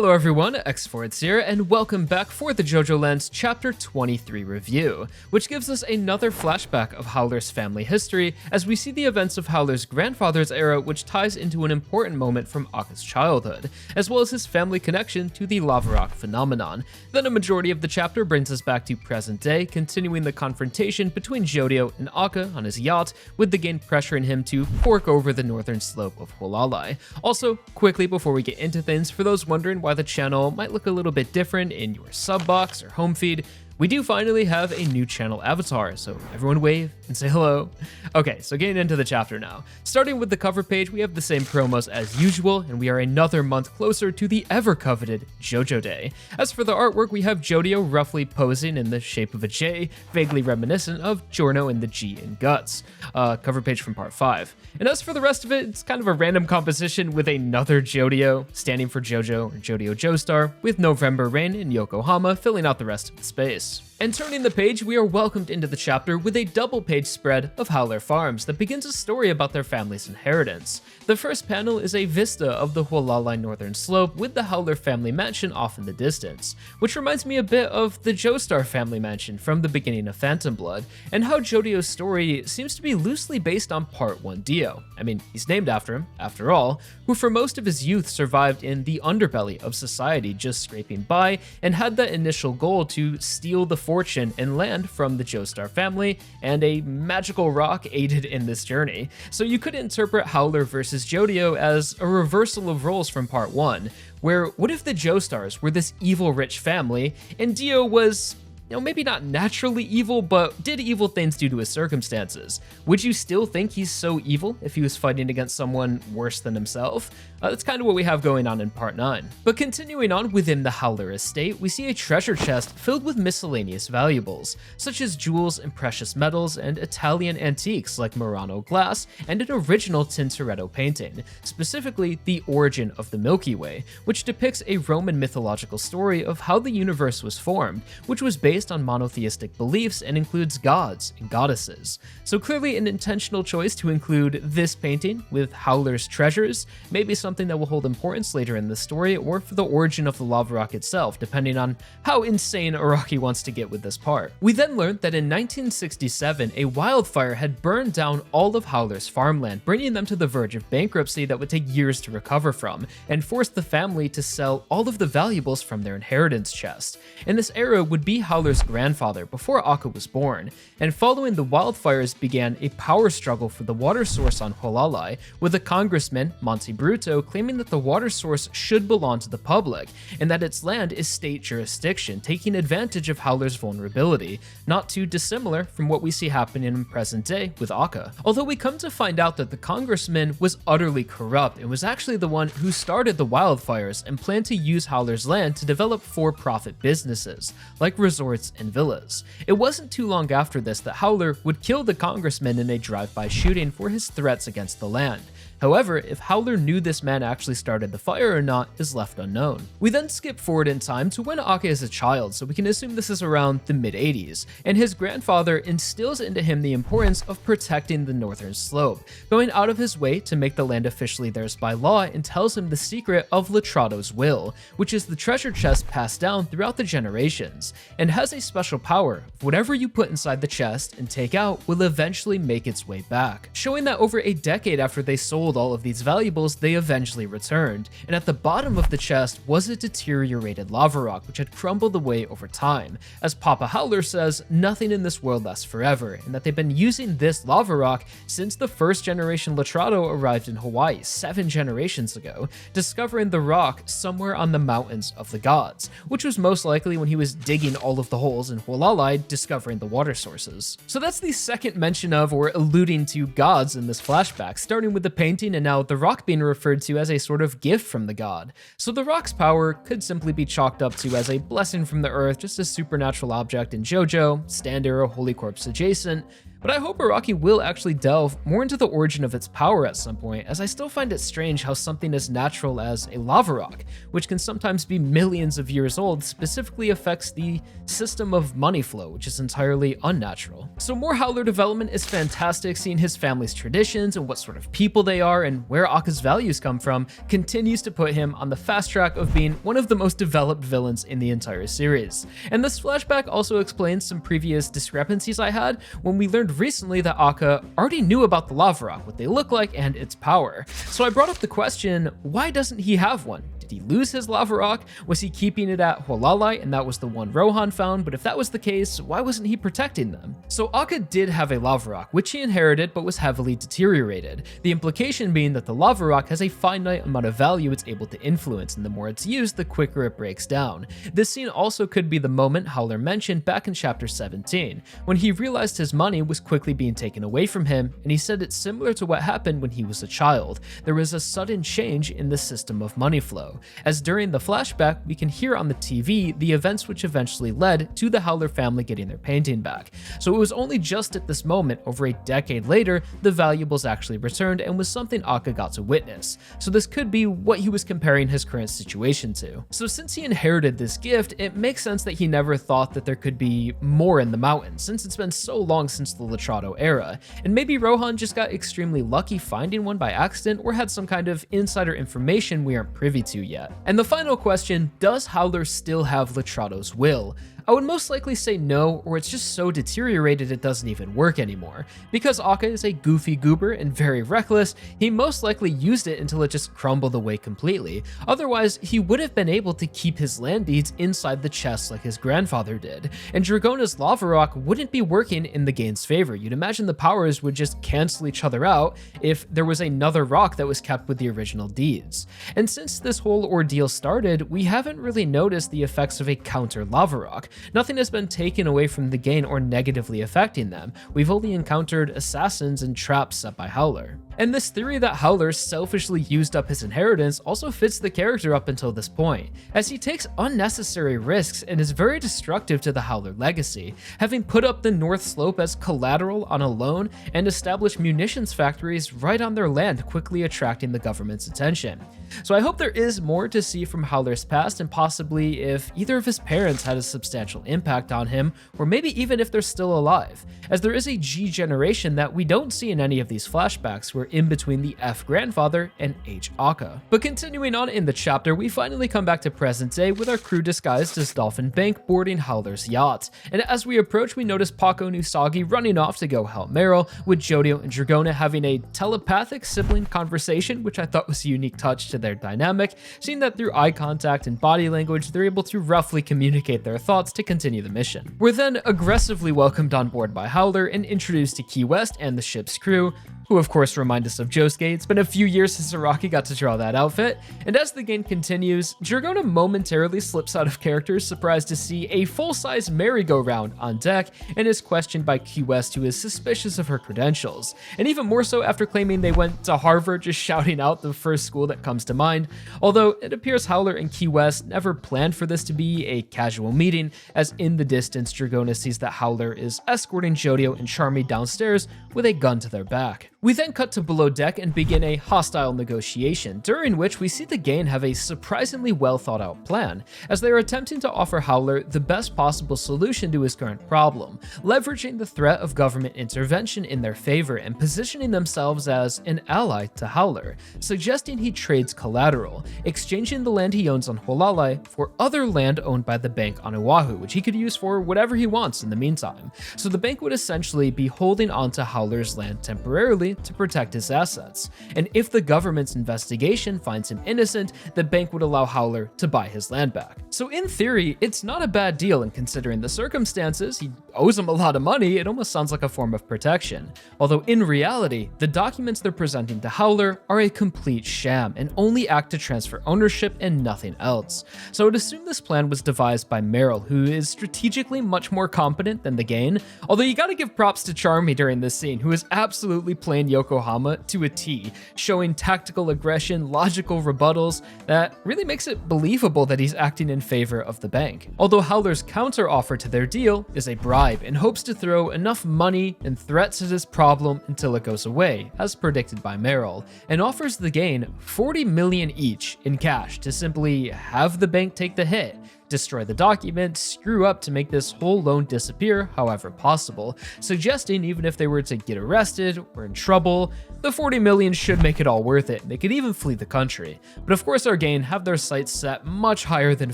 Hello everyone, X4 here, and welcome back for the JOJOLands Chapter 23 review, which gives us another flashback of Howler's family history as we see the events of Howler's grandfather's era, which ties into an important moment from Akka's childhood, as well as his family connection to the lava rock phenomenon. Then a majority of the chapter brings us back to present day, continuing the confrontation between Jodio and Akka on his yacht, with the game pressuring him to fork over the northern slope of Howler. Also, quickly before we get into things, for those wondering why the channel might look a little bit different in your sub box or home feed, we do finally have a new channel avatar, so everyone wave and say hello. Okay, so getting into the chapter now. Starting with the cover page, we have the same promos as usual, and we are another month closer to the ever-coveted JoJo Day. As for the artwork, we have Jodio roughly posing in the shape of a J, vaguely reminiscent of Giorno in the G in Guts. Cover page from part 5. And as for the rest of it, it's kind of a random composition with another Jodio, standing for JoJo or Jodio Joestar, with November Rain in Yokohama filling out the rest of the space. And turning the page, we are welcomed into the chapter with a double-page spread of Howler Farms that begins a story about their family's inheritance. The first panel is a vista of the Howler northern slope with the Howler family mansion off in the distance, which reminds me a bit of the Joestar family mansion from the beginning of Phantom Blood, and how Jodio's story seems to be loosely based on Part 1 Dio. I mean, he's named after him, after all, who for most of his youth survived in the underbelly of society, just scraping by, and had that initial goal to steal the fortune and land from the Joestar family, and a magical rock aided in this journey. So you could interpret Howler versus Jodio as a reversal of roles from Part 1, where what if the Joestars were this evil rich family, and Dio was, maybe not naturally evil, but did evil things due to his circumstances? Would you still think he's so evil if he was fighting against someone worse than himself? That's kind of what we have going on in Part 9. But continuing on within the Howler estate, we see a treasure chest filled with miscellaneous valuables, such as jewels and precious metals and Italian antiques like Murano glass and an original Tintoretto painting, specifically the origin of the Milky Way, which depicts a Roman mythological story of how the universe was formed, which was based on monotheistic beliefs and includes gods and goddesses. So clearly an intentional choice to include this painting with Howler's treasures, maybe something that will hold importance later in the story, or for the origin of the lava rock itself, depending on how insane Araki wants to get with this part. We then learned that in 1967, a wildfire had burned down all of Howler's farmland, bringing them to the verge of bankruptcy that would take years to recover from, and forced the family to sell all of the valuables from their inheritance chest. And this era would be Howler's grandfather before Akka was born, and following the wildfires began a power struggle for the water source on Howler, with a congressman, Monty Bruto, claiming that the water source should belong to the public, and that its land is state jurisdiction, taking advantage of Howler's vulnerability, not too dissimilar from what we see happening in present day with Akka. Although we come to find out that the congressman was utterly corrupt and was actually the one who started the wildfires and planned to use Howler's land to develop for-profit businesses, like resorts and villas. It wasn't too long after this that Howler would kill the congressman in a drive-by shooting for his threats against the land. However, if Howler knew this man actually started the fire or not is left unknown. We then skip forward in time to when Akka is a child, so we can assume this is around the mid-80s, and his grandfather instills into him the importance of protecting the northern slope, going out of his way to make the land officially theirs by law, and tells him the secret of Letrado's will, which is the treasure chest passed down throughout the generations, and has a special power. Whatever you put inside the chest and take out will eventually make its way back, showing that over a decade after they sold all of these valuables, they eventually returned, and at the bottom of the chest was a deteriorated lava rock which had crumbled away over time. As Papa Howler says, nothing in this world lasts forever, and that they've been using this lava rock since the first generation Letrado arrived in Hawaii 7 generations ago, discovering the rock somewhere on the mountains of the gods, which was most likely when he was digging all of the holes in Howler, discovering the water sources. So that's the second mention of or alluding to gods in this flashback, starting with the painting and now the rock being referred to as a sort of gift from the god. So the rock's power could simply be chalked up to as a blessing from the earth, just a supernatural object in JoJo, stand arrow, holy corpse adjacent, But I hope Araki will actually delve more into the origin of its power at some point, as I still find it strange how something as natural as a lava rock, which can sometimes be millions of years old, specifically affects the system of money flow, which is entirely unnatural. So more Howler development is fantastic. Seeing his family's traditions and what sort of people they are and where Akka's values come from continues to put him on the fast track of being one of the most developed villains in the entire series. And this flashback also explains some previous discrepancies I had when we learned recently that Akka already knew about the lava rock, what they look like, and its power. So I brought up the question, why doesn't he have one? Did he lose his lava rock? Was he keeping it at Hualalai and that was the one Rohan found? But if that was the case, why wasn't he protecting them? So Akka did have a lava rock, which he inherited but was heavily deteriorated. The implication being that the lava rock has a finite amount of value it's able to influence, and the more it's used, the quicker it breaks down. This scene also could be the moment Howler mentioned back in chapter 17, when he realized his money was quickly being taken away from him, and he said it's similar to what happened when he was a child. There was a sudden change in the system of money flow, as during the flashback we can hear on the TV the events which eventually led to the Howler family getting their painting back. So it was only just at this moment, over a decade later, the valuables actually returned and was something Akka got to witness. So this could be what he was comparing his current situation to. So since he inherited this gift, it makes sense that he never thought that there could be more in the mountains, since it's been so long since the Letrado era. And maybe Rohan just got extremely lucky finding one by accident, or had some kind of insider information we aren't privy to yet. And the final question, does Howler still have Letrado's will? I would most likely say no, or it's just so deteriorated it doesn't even work anymore. Because Akka is a goofy goober and very reckless, he most likely used it until it just crumbled away completely. Otherwise, he would have been able to keep his land deeds inside the chest like his grandfather did, and Dragona's lava rock wouldn't be working in the gain's favor. You'd imagine the powers would just cancel each other out if there was another rock that was kept with the original deeds. And since this whole ordeal started, we haven't really noticed the effects of a counter lava rock. Nothing has been taken away from the gain or negatively affecting them. We've only encountered assassins and traps set by Howler. And this theory that Howler selfishly used up his inheritance also fits the character up until this point, as he takes unnecessary risks and is very destructive to the Howler legacy, having put up the North Slope as collateral on a loan and established munitions factories right on their land, quickly attracting the government's attention. So I hope there is more to see from Howler's past, and possibly if either of his parents had a substantial impact on him, or maybe even if they're still alive, as there is a G generation that we don't see in any of these flashbacks where in between the F grandfather and H Akka. But continuing on in the chapter, we finally come back to present day with our crew disguised as Dolphin Bank boarding Howler's yacht. And as we approach, we notice Paco and Usagi running off to go help Meryl, with Jodio and Dragona having a telepathic sibling conversation, which I thought was a unique touch to their dynamic, seeing that through eye contact and body language, they're able to roughly communicate their thoughts to continue the mission. We're then aggressively welcomed on board by Howler and introduced to Key West and the ship's crew, who of course remind us of Josuke. It's been a few years since Araki got to draw that outfit, and as the game continues, Dragona momentarily slips out of character, surprised to see a full-size merry-go-round on deck, and is questioned by Key West, who is suspicious of her credentials, and even more so after claiming they went to Harvard, just shouting out the first school that comes to mind, although it appears Howler and Key West never planned for this to be a casual meeting, as in the distance Dragona sees that Howler is escorting Jodio and Charmy downstairs with a gun to their back. We then cut to below deck and begin a hostile negotiation, during which we see the gang have a surprisingly well thought out plan, as they are attempting to offer Howler the best possible solution to his current problem, leveraging the threat of government intervention in their favor and positioning themselves as an ally to Howler, suggesting he trades collateral, exchanging the land he owns on Hualalai for other land owned by the bank on Oahu, which he could use for whatever he wants in the meantime. So the bank would essentially be holding on to Howler's land temporarily to protect his assets, and if the government's investigation finds him innocent, the bank would allow Howler to buy his land back. So in theory, it's not a bad deal, and considering the circumstances, he owes him a lot of money, it almost sounds like a form of protection. Although in reality, the documents they're presenting to Howler are a complete sham and only act to transfer ownership and nothing else. So I'd assume this plan was devised by Meryl, who is strategically much more competent than the gang, although you gotta give props to Charmy during this scene, who is absolutely playing playing Yokohama to a T, showing tactical aggression, logical rebuttals that really makes it believable that he's acting in favor of the bank. Although Howler's counter offer to their deal is a bribe in hopes to throw enough money and threats at his problem until it goes away, as predicted by Meryl, and offers the gang 40 million each in cash to simply have the bank take the hit, destroy the documents, screw up to make this whole loan disappear however possible, suggesting even if they were to get arrested or in trouble, the 40 million should make it all worth it. They could even flee the country. But of course our gang have their sights set much higher than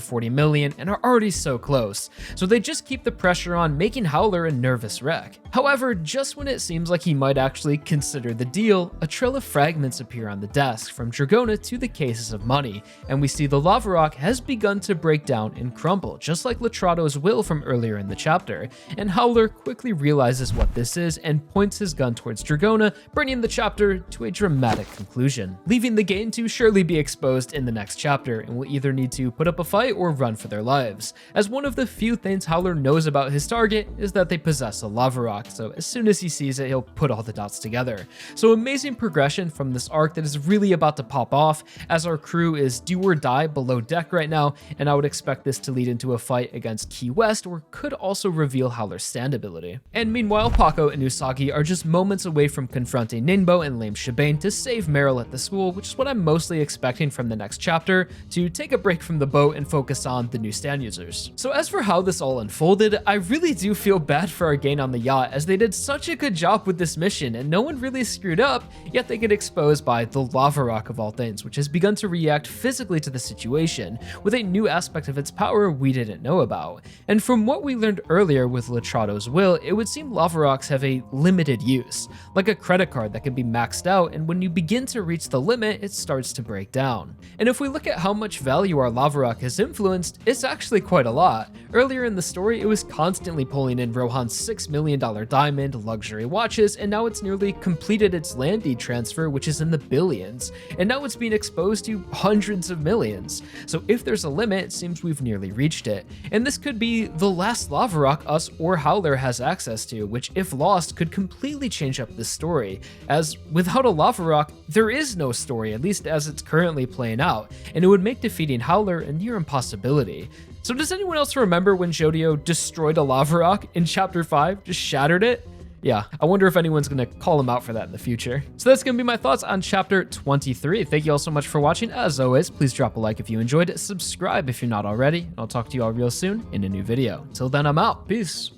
40 million and are already so close, so they just keep the pressure on, making Howler a nervous wreck. However, just when it seems like he might actually consider the deal, a trail of fragments appear on the desk from Dragona to the cases of money, and we see the lava rock has begun to break down and crumble, just like Letrado's will from earlier in the chapter, and Howler quickly realizes what this is and points his gun towards Dragona, bringing the chapter to a dramatic conclusion, leaving the gang to surely be exposed in the next chapter and will either need to put up a fight or run for their lives, as one of the few things Howler knows about his target is that they possess a lava rock, so as soon as he sees it, he'll put all the dots together. So amazing progression from this arc that is really about to pop off, as our crew is do or die below deck right now, and I would expect this to lead into a fight against Key West, or could also reveal Howler's stand ability. And meanwhile, Paco and Usagi are just moments away from confronting Ninbo and Lame Shebane to save Meryl at the school, which is what I'm mostly expecting from the next chapter, to take a break from the boat and focus on the new stand users. So as for how this all unfolded, I really do feel bad for our gang on the yacht, as they did such a good job with this mission and no one really screwed up, yet they get exposed by the lava rock of all things, which has begun to react physically to the situation with a new aspect of its power we didn't know about. And from what we learned earlier with Letrado's will, it would seem lava rocks have a limited use, like a credit card that can be maxed out, and when you begin to reach the limit, it starts to break down. And if we look at how much value our lava rock has influenced, it's actually quite a lot. Earlier in the story, it was constantly pulling in Rohan's $6 million diamond, luxury watches, and now it's nearly completed its land deed transfer, which is in the billions, and now it's being exposed to hundreds of millions. So if there's a limit, it seems we've nearly reached it. And this could be the last lava rock us or Howler has access to, which if lost could completely change up this story, as without a lava rock, there is no story, at least as it's currently playing out, and it would make defeating Howler a near impossibility. So does anyone else remember when Jodio destroyed a lava rock in chapter 5, just shattered it? Yeah, I wonder if anyone's gonna call him out for that in the future. So that's gonna be my thoughts on chapter 23. Thank you all so much for watching. As always, please drop a like if you enjoyed it, subscribe if you're not already, and I'll talk to you all real soon in a new video. Till then, I'm out. Peace.